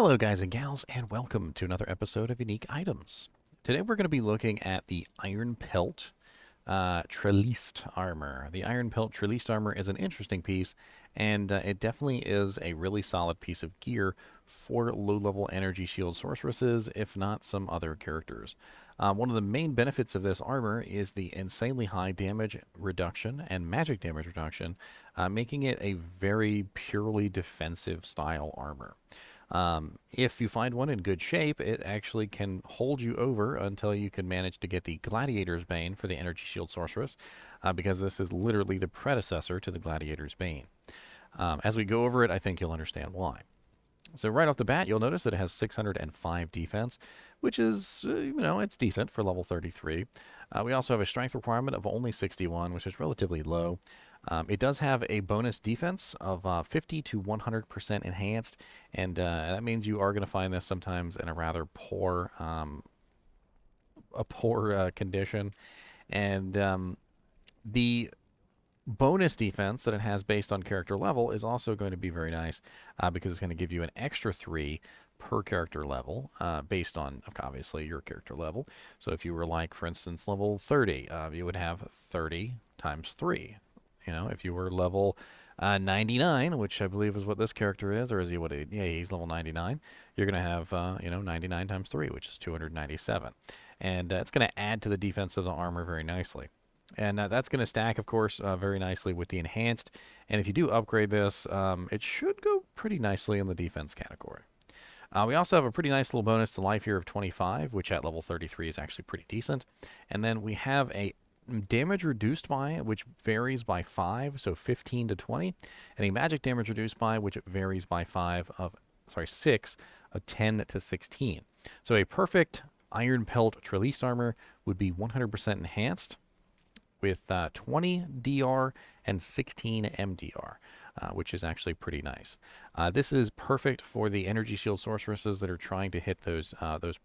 Hello guys and gals, and welcome to another episode of Unique Items. Today we're going to be looking at the Iron Pelt Trellised armor. The Iron Pelt Trellised armor is an interesting piece, and it definitely is a really solid piece of gear for low-level energy shield sorceresses, if not some other characters. One of the main benefits of this armor is the insanely high damage reduction and magic damage reduction, making it a very purely defensive style armor. If you find one in good shape, it actually can hold you over until you can manage to get the Gladiator's Bane for the Energy Shield Sorceress, because this is literally the predecessor to the Gladiator's Bane. As we go over it, I think you'll understand why. So right off the bat, you'll notice that it has 605 defense, which is, it's decent for level 33. We also have a strength requirement of only 61, which is relatively low. It does have a bonus defense of 50 to 100% enhanced, and that means you are going to find this sometimes in a rather poor condition. And the bonus defense that it has based on character level is also going to be very nice, because it's going to give you an extra 3 per character level, based on, obviously, your character level. So if you were, like, for instance, level 30, you would have 30 times 3. If you were level 99, which I believe is what this character is, or is he what? Yeah, he's level 99. You're going to have, 99 times 3, which is 297. And it's going to add to the defense of the armor very nicely. And that's going to stack, of course, very nicely with the enhanced. And if you do upgrade this, it should go pretty nicely in the defense category. We also have a pretty nice little bonus to life here of 25, which at level 33 is actually pretty decent. And then we have a damage reduced by, which varies by 5, so 15 to 20, and a magic damage reduced by, which varies by 6 of 10 to 16. So a perfect Iron Pelt Trellised armor would be 100% enhanced with 20 DR and 16 MDR, which is actually pretty nice. This is perfect for the energy shield sorceresses that are trying to hit those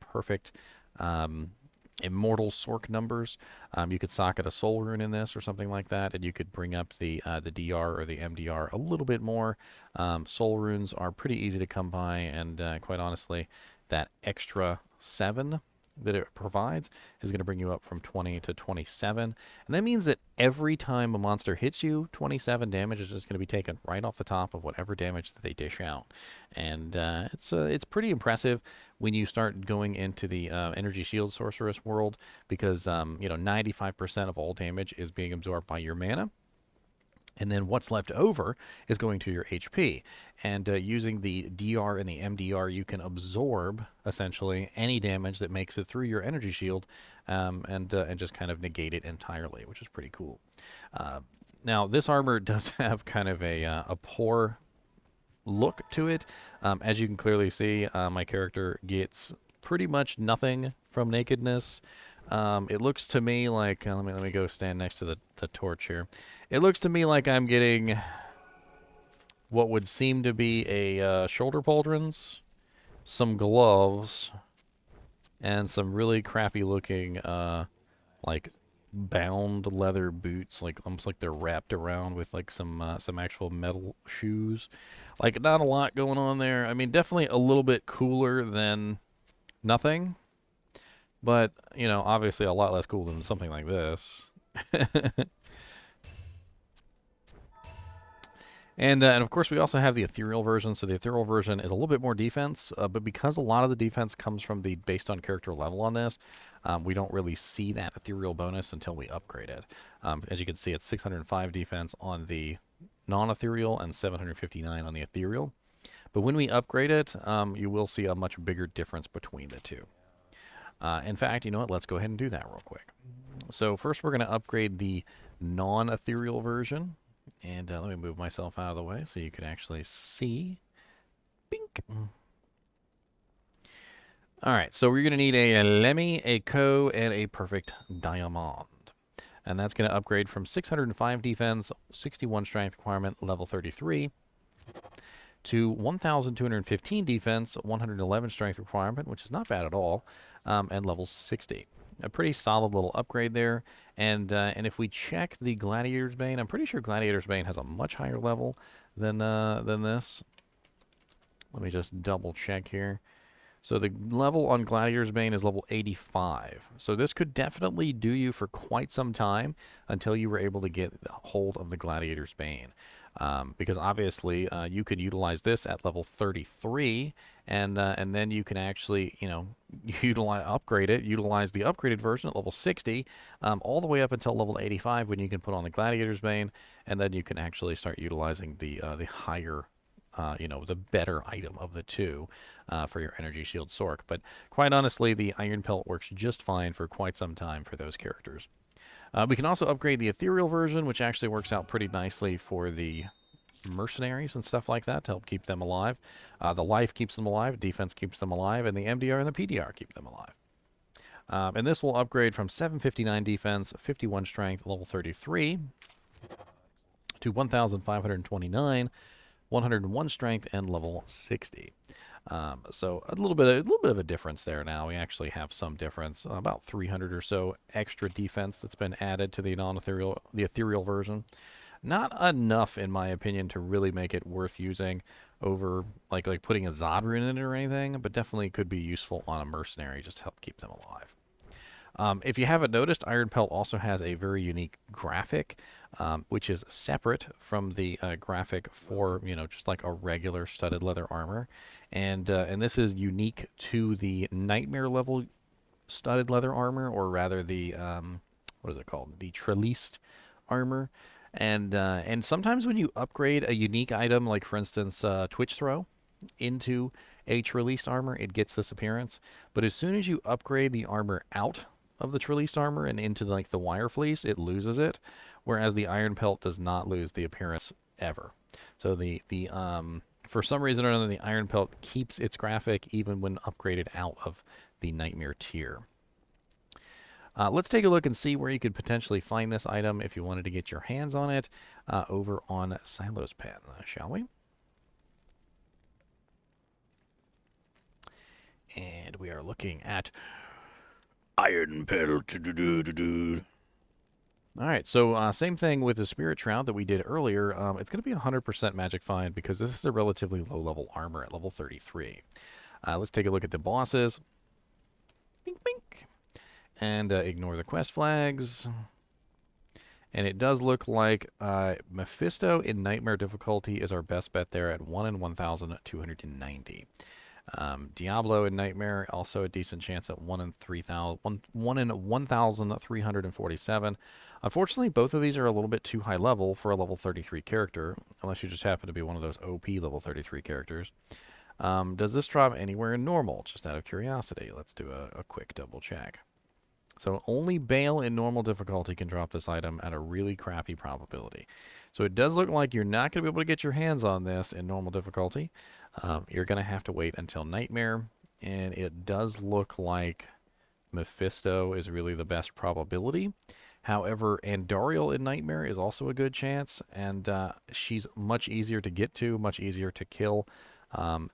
perfect immortal sorc numbers. You could socket a soul rune in this or something like that, and you could bring up the DR or the MDR a little bit more. Soul runes are pretty easy to come by, and quite honestly, that extra 7 that it provides is going to bring you up from 20 to 27. And that means that every time a monster hits you, 27 damage is just going to be taken right off the top of whatever damage that they dish out. And it's pretty impressive when you start going into the energy shield sorceress world, because 95% of all damage is being absorbed by your mana. And then what's left over is going to your HP. And using the DR and the MDR, you can absorb, essentially, any damage that makes it through your energy shield, and just kind of negate it entirely, which is pretty cool. Now, this armor does have kind of a poor look to it. As you can clearly see, my character gets pretty much nothing from nakedness. It looks to me like, let me go stand next to the torch here. It looks to me like I'm getting what would seem to be a shoulder pauldrons, some gloves, and some really crappy looking like bound leather boots, like almost like they're wrapped around with like some actual metal shoes. Like, not a lot going on there. I mean, definitely a little bit cooler than nothing. But, obviously a lot less cool than something like this. And of course, we also have the ethereal version. So the ethereal version is a little bit more defense, but because a lot of the defense comes from the based on character level on this, we don't really see that ethereal bonus until we upgrade it. As you can see, it's 605 defense on the non-ethereal and 759 on the ethereal. But when we upgrade it, you will see a much bigger difference between the two. In fact, you know what? Let's go ahead and do that real quick. So first we're going to upgrade the non-ethereal version. And let me move myself out of the way so you can actually see. Bink. All right, so we're going to need a Lemmy, a Co, and a Perfect Diamond. And that's going to upgrade from 605 defense, 61 strength requirement, level 33, to 1,215 defense, 111 strength requirement, which is not bad at all, and level 60. A pretty solid little upgrade there. And if we check the Gladiator's Bane, I'm pretty sure Gladiator's Bane has a much higher level than this. Let me just double check here. So the level on Gladiator's Bane is level 85. So this could definitely do you for quite some time until you were able to get hold of the Gladiator's Bane. Because obviously you could utilize this at level 33, and then you can actually, you know, upgrade it, utilize the upgraded version at level 60, all the way up until level 85 when you can put on the Gladiator's Bane, and then you can actually start utilizing the higher, you know, the better item of the two for your Energy Shield Sork. But quite honestly, the Iron Pelt works just fine for quite some time for those characters. We can also upgrade the ethereal version, which actually works out pretty nicely for the mercenaries and stuff like that to help keep them alive. The life keeps them alive, defense keeps them alive, and the MDR and the PDR keep them alive. And this will upgrade from 759 defense, 51 strength, level 33, to 1,529, 101 strength, and level 60. So a little bit of a difference there. Now we actually have some difference, about 300 or so extra defense that's been added to the ethereal version. Not enough, in my opinion, to really make it worth using over like putting a Zod rune in it or anything, but definitely could be useful on a mercenary just to help keep them alive. If you haven't noticed, Iron Pelt also has a very unique graphic, which is separate from the graphic for, you know, just like a regular studded leather armor, and this is unique to the Nightmare level studded leather armor, or rather the what is it called? The Trellised armor, and sometimes when you upgrade a unique item, like for instance Twitch Throw, into a Trellised armor, it gets this appearance. But as soon as you upgrade the armor out of the Trellised armor and into like the Wire Fleece, it loses it, whereas the Iron Pelt does not lose the appearance ever. So the for some reason or another, the Iron Pelt keeps its graphic even when upgraded out of the Nightmare tier. Let's take a look and see where you could potentially find this item if you wanted to get your hands on it over on Silo's Pen, shall we? And we are looking at Iron Pelt. All right, so same thing with the Spirit Shroud that we did earlier. It's going to be 100% magic find because this is a relatively low-level armor at level 33. Let's take a look at the bosses. Bink, bink. And ignore the quest flags. And it does look like Mephisto in Nightmare difficulty is our best bet there at 1 in 1,290. Diablo in Nightmare, also a decent chance at 1 in 1,347. Unfortunately, both of these are a little bit too high level for a level 33 character, unless you just happen to be one of those OP level 33 characters. Does this drop anywhere in normal? Just out of curiosity, let's do a quick double check. So only Bale in normal difficulty can drop this item at a really crappy probability. So it does look like you're not going to be able to get your hands on this in normal difficulty. You're going to have to wait until Nightmare, and it does look like Mephisto is really the best probability. However, Andariel in Nightmare is also a good chance, and she's much easier to get to, much easier to kill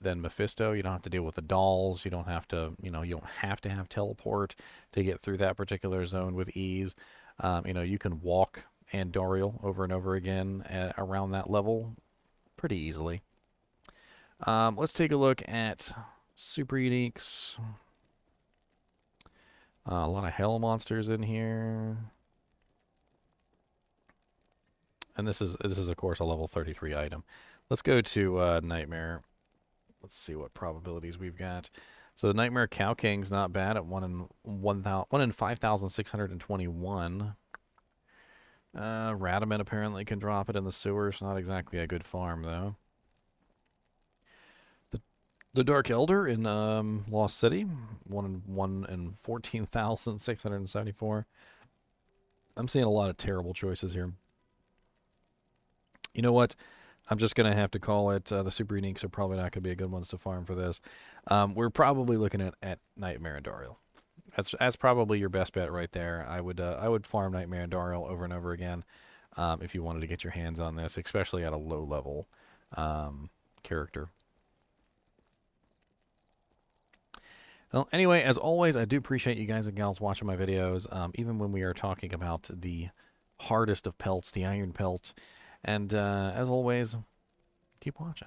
than Mephisto. You don't have to deal with the dolls. You don't have to, you don't have to have teleport to get through that particular zone with ease. You can walk Andariel over and over again around that level pretty easily. Let's take a look at super uniques. A lot of hell monsters in here. And this is of course a level 33 item. Let's go to Nightmare. Let's see what probabilities we've got. So the Nightmare Cow King's not bad at 1 in 5,621. Radaman apparently can drop it in the sewers. Not exactly a good farm though. The Dark Elder in Lost City, 1 in 14,674. I'm seeing a lot of terrible choices here. You know what? I'm just going to have to call it. The super uniques are probably not going to be good ones to farm for this. We're probably looking at Nightmare and Dariel. That's probably your best bet right there. I would farm Nightmare and Dariel over and over again if you wanted to get your hands on this, especially at a low level character. Well, anyway, as always, I do appreciate you guys and gals watching my videos, even when we are talking about the hardest of pelts, the Iron Pelt. And as always, keep watching.